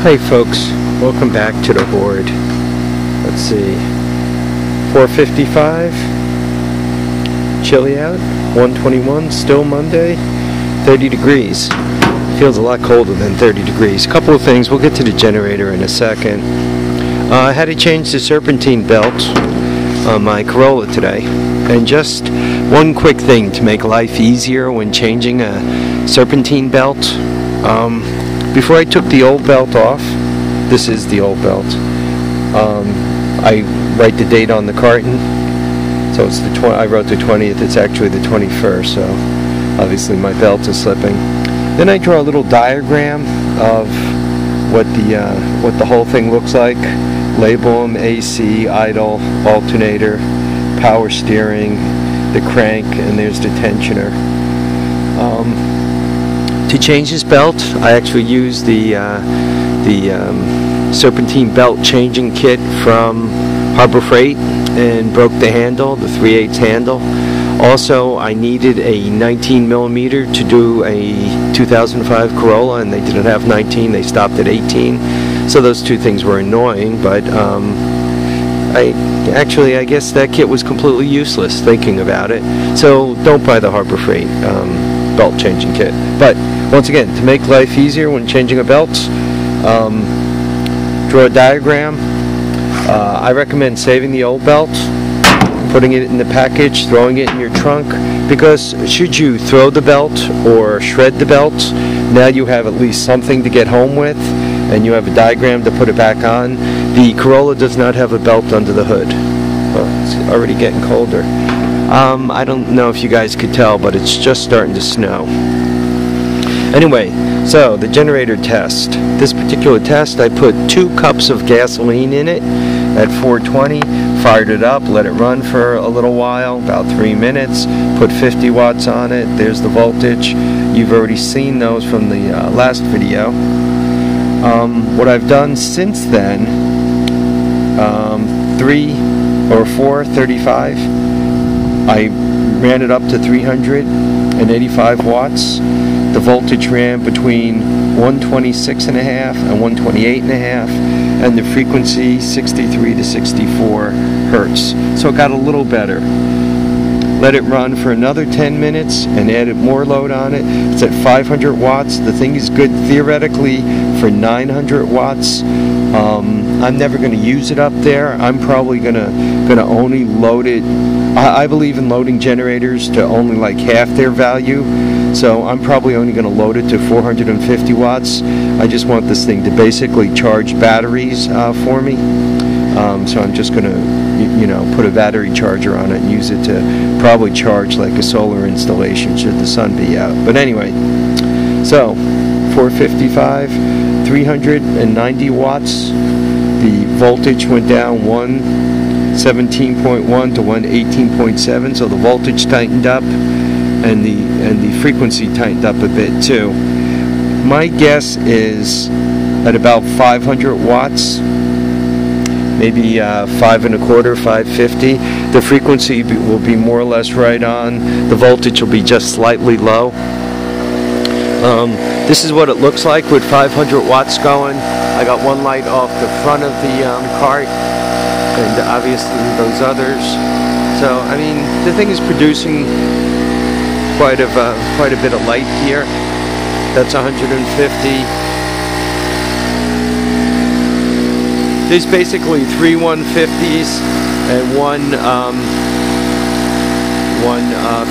Hey folks, welcome back to the Horde. Let's see, 4:55, chilly out, 1:21, still Monday, 30 degrees. Feels a lot colder than 30 degrees. Couple of things, we'll get to the generator in a second. I had to change the serpentine belt on my Corolla today. And just one quick thing to make life easier when changing a serpentine belt. Before I took the old belt off, this is the old belt, I write the date on the carton, so it's the I wrote the 20th, it's actually the 21st, so obviously my belt is slipping. Then I draw a little diagram of what the whole thing looks like, label them: AC, idle, alternator, power steering, the crank, and there's the tensioner. To change this belt, I actually used the serpentine belt changing kit from Harbor Freight and broke the handle, the 3/8 handle. Also, I needed a 19mm to do a 2005 Corolla, and they didn't have 19, they stopped at 18. So those two things were annoying, but I guess that kit was completely useless thinking about it. So don't buy the Harbor Freight belt changing kit. But once again, to make life easier when changing a belt, draw a diagram. I recommend saving the old belt, putting it in the package, throwing it in your trunk, because should you throw the belt or shred the belt, now you have at least something to get home with, and you have a diagram to put it back on. The Corolla does not have a belt under the hood. Well, it's already getting colder. I don't know if you guys could tell, but it's just starting to snow. Anyway, so the generator test. This particular test, I put 2 cups of gasoline in it at 420, fired it up, let it run for a little while, about 3 minutes, put 50 watts on it. There's the voltage. You've already seen those from the last video. What I've done since then, 3 or 4:35, I ran it up to 385 watts. The voltage ran between 126.5 and 128.5, and the frequency 63 to 64 Hertz. So it got a little better. Let it run for another 10 minutes and added more load on it. It's at 500 watts. The thing is good theoretically for 900 watts. I'm never going to use it up there. I'm probably gonna only load it. I believe in loading generators to only like half their value, so I'm probably only going to load it to 450 watts. I just want this thing to basically charge batteries for me. So I'm just going to, put a battery charger on it and use it to probably charge like a solar installation should the sun be out. But anyway, so 455, 390 watts. The voltage went down 117.1 to 118.7, so the voltage tightened up, and the frequency tightened up a bit too. My guess is at about 500 watts, maybe 5 1/4, 550. The frequency will be more or less right on. The voltage will be just slightly low. This is what it looks like with 500 watts going. I got one light off the front of the cart, and obviously those others. So I mean, the thing is producing quite a bit of light here. That's 150. There's basically 3 150s and one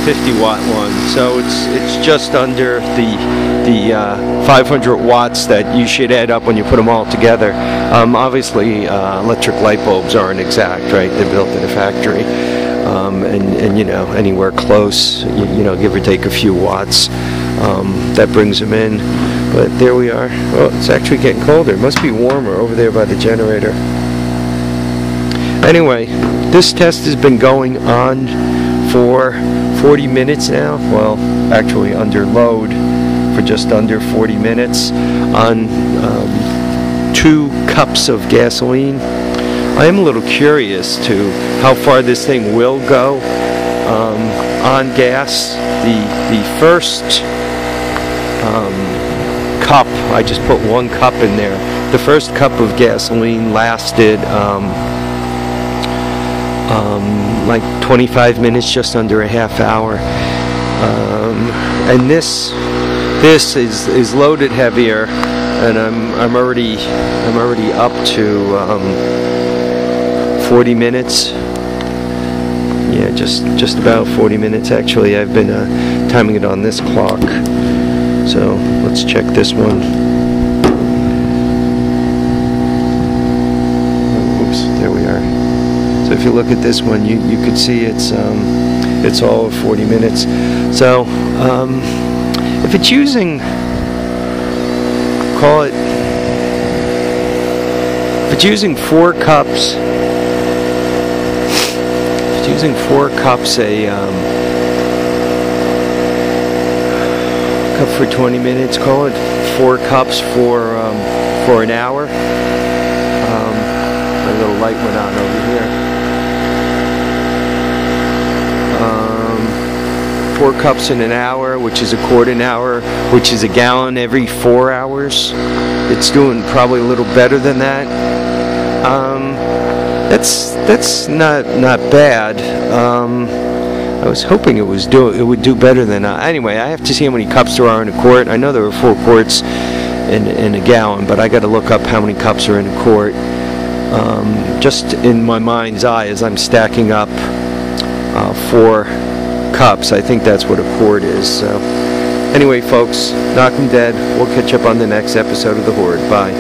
50 watt one, so it's just under the 500 watts that you should add up when you put them all together. Obviously, electric light bulbs aren't exact, right? They're built in a factory, and anywhere close, give or take a few watts, that brings them in. But there we are. Oh, it's actually getting colder. It must be warmer over there by the generator. Anyway, this test has been going on for 40 minutes now. Well, actually under load for just under 40 minutes on 2 cups of gasoline. I am a little curious to how far this thing will go on gas. The first cup, I just put 1 cup in there the first cup of gasoline lasted like 25 minutes, just under a half hour. And this is loaded heavier, and I'm already up to 40 minutes. Yeah, just about 40 minutes actually. I've been timing it on this clock. So let's check this one. Oops, there we are. So if you look at this one, you could see it's all of 40 minutes. So if it's using, if it's using 4 cups, a cup for 20 minutes, call it 4 cups for an hour. My little light went on over here. 4 cups in an hour, which is a quart an hour, which is a gallon every 4 hours. It's doing probably a little better than that. That's not bad. I was hoping it would do better than anyway. I have to see how many cups there are in a quart. I know there are 4 quarts in a gallon, but I got to look up how many cups are in a quart. Just in my mind's eye, as I'm stacking up 4 cups, I think that's what a quart is. So anyway, folks, knock 'em dead. We'll catch up on the next episode of The Horde. Bye.